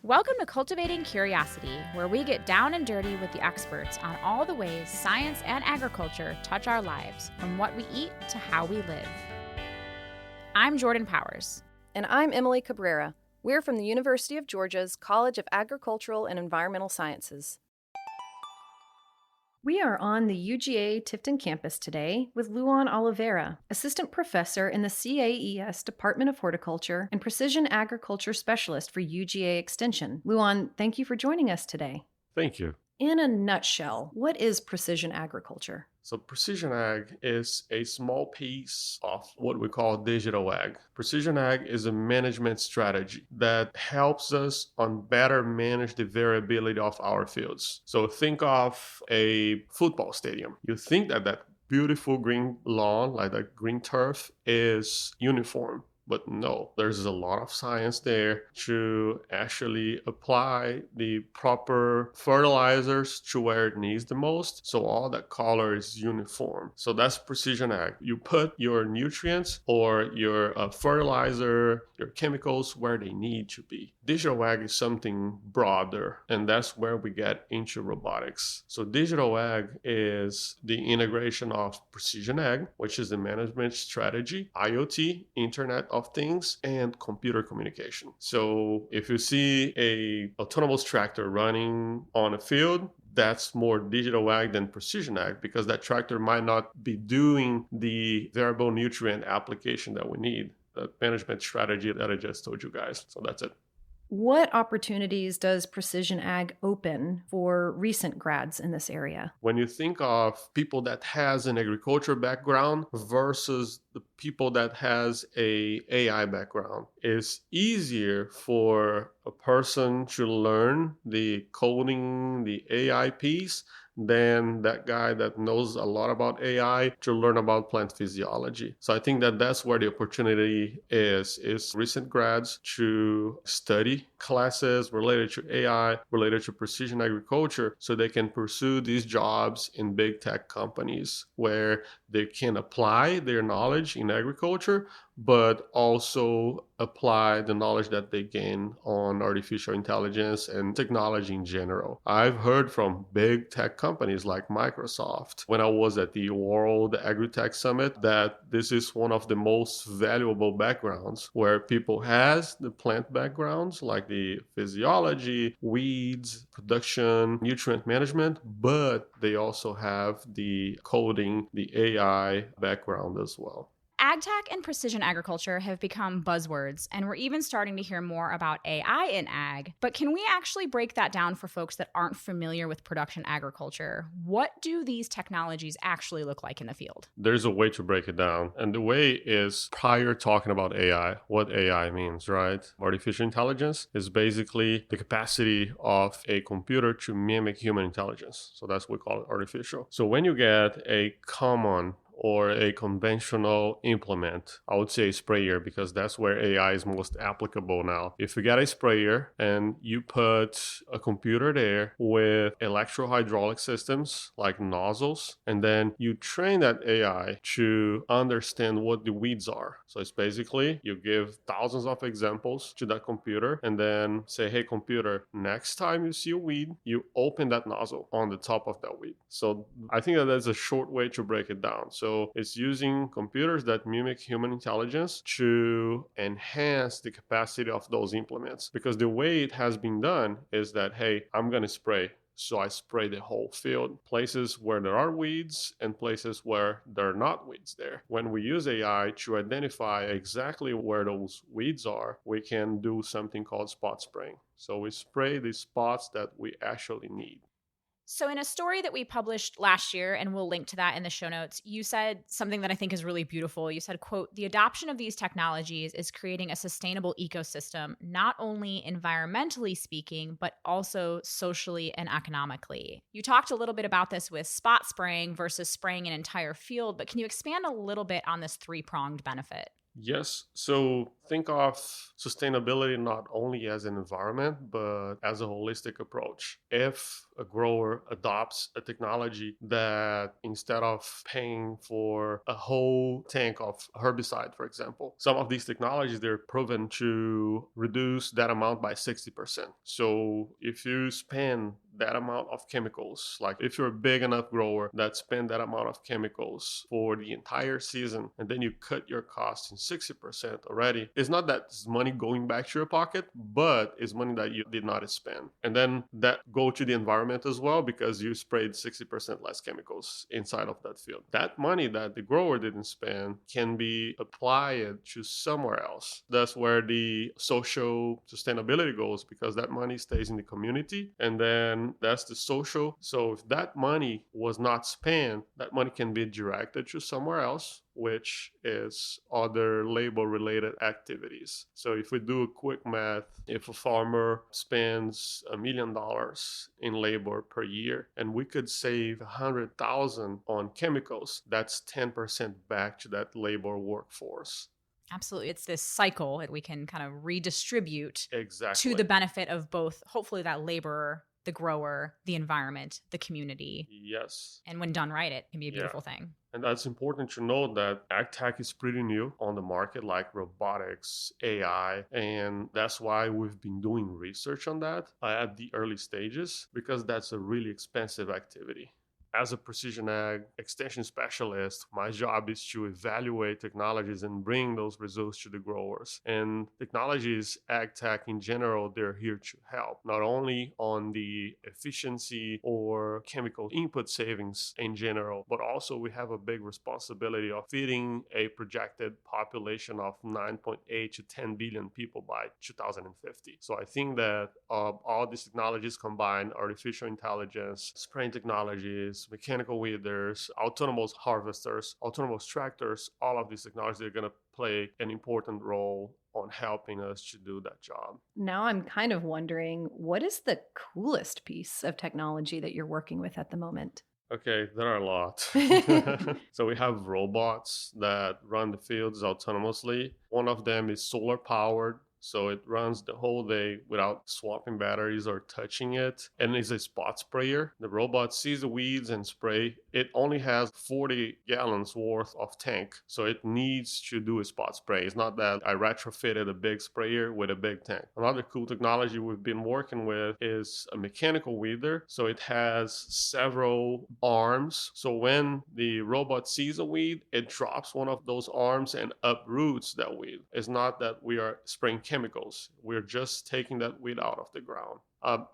Welcome to Cultivating Curiosity, where we get down and dirty with the experts on all the ways science and agriculture touch our lives, from what we eat to how we live. I'm Jordan Powers. And I'm Emily Cabrera. We're from the University of Georgia's College of Agricultural and Environmental Sciences. We are on the UGA Tifton campus today with Luan Oliveira, Assistant Professor in the CAES Department of Horticulture and Precision Agriculture Specialist for UGA Extension. Luan, thank you for joining us today. Thank you. In a nutshell, what is precision agriculture? So precision ag is a small piece of what we call digital ag. Precision ag is a management strategy that helps us on better manage the variability of our fields. So think of a football stadium. You think that beautiful green lawn, like that green turf, is uniform. But no, there's a lot of science there to actually apply the proper fertilizers to where it needs the most. So all that color is uniform. So that's precision ag. You put your nutrients or your fertilizer, your chemicals where they need to be. Digital ag is something broader, and that's where we get into robotics. So digital ag is the integration of precision ag, which is the management strategy, IoT, Internet of Things, and computer communication. So if you see a autonomous tractor running on a field, that's more digital ag than precision ag, because that tractor might not be doing the variable nutrient application that we need, the management strategy that I just told you guys. So that's it. What opportunities does precision ag open for recent grads in this area? When you think of people that has an agriculture background versus the people that has a AI background, it's easier for a person to learn the coding, the AI piece, than that guy that knows a lot about AI to learn about plant physiology. So I think that that's where the opportunity is recent grads to study classes related to AI, related to precision agriculture, so they can pursue these jobs in big tech companies where they can apply their knowledge in agriculture, but also apply the knowledge that they gain on artificial intelligence and technology in general. I've heard from big tech companies like Microsoft, when I was at the World Agri-Tech Summit, that this is one of the most valuable backgrounds, where people has the plant backgrounds like the physiology, weeds, production, nutrient management, but they also have the coding, the AI background as well. Agtech and precision agriculture have become buzzwords, and we're even starting to hear more about AI in ag. But can we actually break that down for folks that aren't familiar with production agriculture? What do these technologies actually look like in the field? There's a way to break it down. And the way is, prior talking about AI, what AI means, right? Artificial intelligence is basically the capacity of a computer to mimic human intelligence. So that's what we call it artificial. So when you get a common or a conventional implement, I would say a sprayer, because that's where AI is most applicable now. If you get a sprayer and you put a computer there with electro-hydraulic systems like nozzles, and then you train that AI to understand what the weeds are. So it's basically, you give thousands of examples to that computer and then say, hey computer, next time you see a weed, you open that nozzle on the top of that weed. So I think that that's a short way to break it down. So it's using computers that mimic human intelligence to enhance the capacity of those implements. Because the way it has been done is that, hey, I'm going to spray. So I spray the whole field, places where there are weeds and places where there are not weeds there. When we use AI to identify exactly where those weeds are, we can do something called spot spraying. So we spray the spots that we actually need. So in a story that we published last year, and we'll link to that in the show notes, you said something that I think is really beautiful. You said, quote, "The adoption of these technologies is creating a sustainable ecosystem, not only environmentally speaking, but also socially and economically." You talked a little bit about this with spot spraying versus spraying an entire field, but can you expand a little bit on this three-pronged benefit? Yes. So think of sustainability not only as an environment, but as a holistic approach. If a grower adopts a technology that instead of paying for a whole tank of herbicide, for example, some of these technologies, they're proven to reduce that amount by 60%. So if you spend that amount of chemicals, like if you're a big enough grower that spend that amount of chemicals for the entire season, and then you cut your costs in 60% already, it's not that it's money going back to your pocket, but it's money that you did not spend. And then that go to the environment as well, because you sprayed 60% less chemicals inside of that field. That money that the grower didn't spend can be applied to somewhere else. That's where the social sustainability goes, because that money stays in the community, and then that's the social. So if that money was not spent, that money can be directed to somewhere else, which is other labor related activities. So if we do a quick math, if a farmer spends $1 million in labor per year and we could save 100,000 on chemicals, that's 10% back to that labor workforce. Absolutely. It's this cycle that we can kind of redistribute to Exactly. the benefit of both, hopefully, that laborer, the grower, the environment, the community. Yes. And when done right, it can be a Yeah. beautiful thing. And that's important to note that ag tech is pretty new on the market, like robotics, AI. And that's why we've been doing research on that at the early stages, because that's a really expensive activity. As a precision ag extension specialist, my job is to evaluate technologies and bring those results to the growers. And technologies, ag tech in general, they're here to help, not only on the efficiency or chemical input savings in general, but also we have a big responsibility of feeding a projected population of 9.8 to 10 billion people by 2050. So I think that all these technologies combined, artificial intelligence, spraying technologies, mechanical weeders, autonomous harvesters, autonomous tractors, all of these technologies are going to play an important role on helping us to do that job. Now I'm kind of wondering, what is the coolest piece of technology that you're working with at the moment? Okay, there are a lot. So we have robots that run the fields autonomously. One of them is solar powered. So it runs the whole day without swapping batteries or touching it. And it's a spot sprayer. The robot sees the weeds and spray. It only has 40 gallons worth of tank. So it needs to do a spot spray. It's not that I retrofitted a big sprayer with a big tank. Another cool technology we've been working with is a mechanical weeder. So it has several arms. So when the robot sees a weed, it drops one of those arms and uproots that weed. It's not that we are spraying chemicals. We're just taking that weed out of the ground.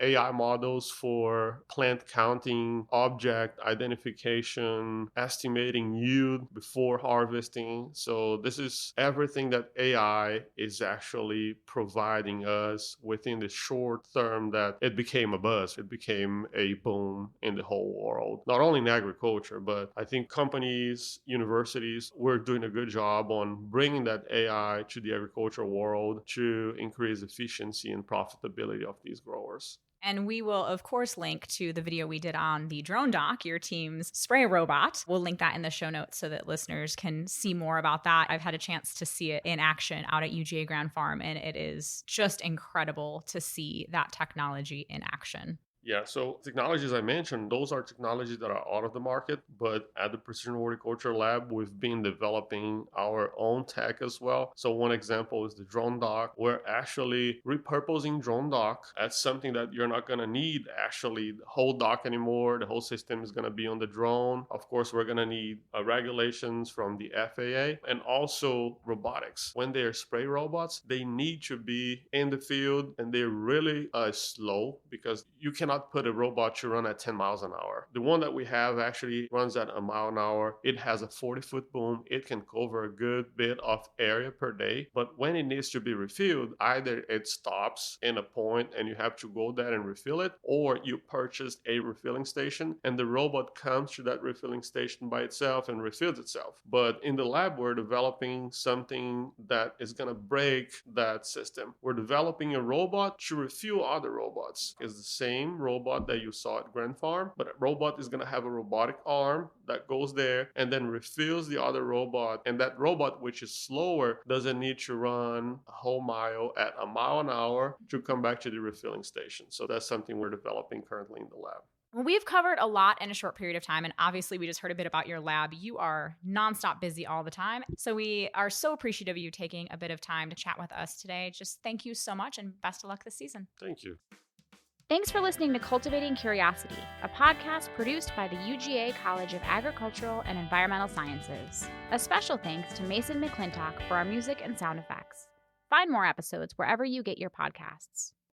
AI models for plant counting, object identification, estimating yield before harvesting. So this is everything that AI is actually providing us within the short term that it became a buzz. It became a boom in the whole world, not only in agriculture, but I think companies, universities, we're doing a good job on bringing that AI to the agricultural world to increase efficiency and profitability of these growers. And we will, of course, link to the video we did on the drone doc, your team's spray robot. We'll link that in the show notes so that listeners can see more about that. I've had a chance to see it in action out at UGA Grand Farm, and it is just incredible to see that technology in action. Yeah, so technologies I mentioned, those are technologies that are out of the market, but at the Precision Horticulture Lab, we've been developing our own tech as well. So one example is the drone dock. We're actually repurposing drone dock as something that you're not going to need actually the whole dock anymore. The whole system is going to be on the drone. Of course, we're going to need regulations from the FAA and also robotics. When they're spray robots, they need to be in the field and they're really slow because you cannot put a robot to run at 10 miles an hour. The one that we have actually runs at a mile an hour. It has a 40-foot boom. It can cover a good bit of area per day. But when it needs to be refilled, either it stops in a point and you have to go there and refill it, or you purchase a refilling station and the robot comes to that refilling station by itself and refills itself. But in the lab, we're developing something that is going to break that system. We're developing a robot to refuel other robots. It's the same robot that you saw at Grand Farm, but a robot is going to have a robotic arm that goes there and then refills the other robot. And that robot, which is slower, doesn't need to run a whole mile at a mile an hour to come back to the refilling station. So that's something we're developing currently in the lab. Well, we've covered a lot in a short period of time, and obviously we just heard a bit about your lab. You are nonstop busy all the time, so we are so appreciative of you taking a bit of time to chat with us today. Just thank you so much, and best of luck this season. Thank you. Thanks for listening to Cultivating Curiosity, a podcast produced by the UGA College of Agricultural and Environmental Sciences. A special thanks to Mason McClintock for our music and sound effects. Find more episodes wherever you get your podcasts.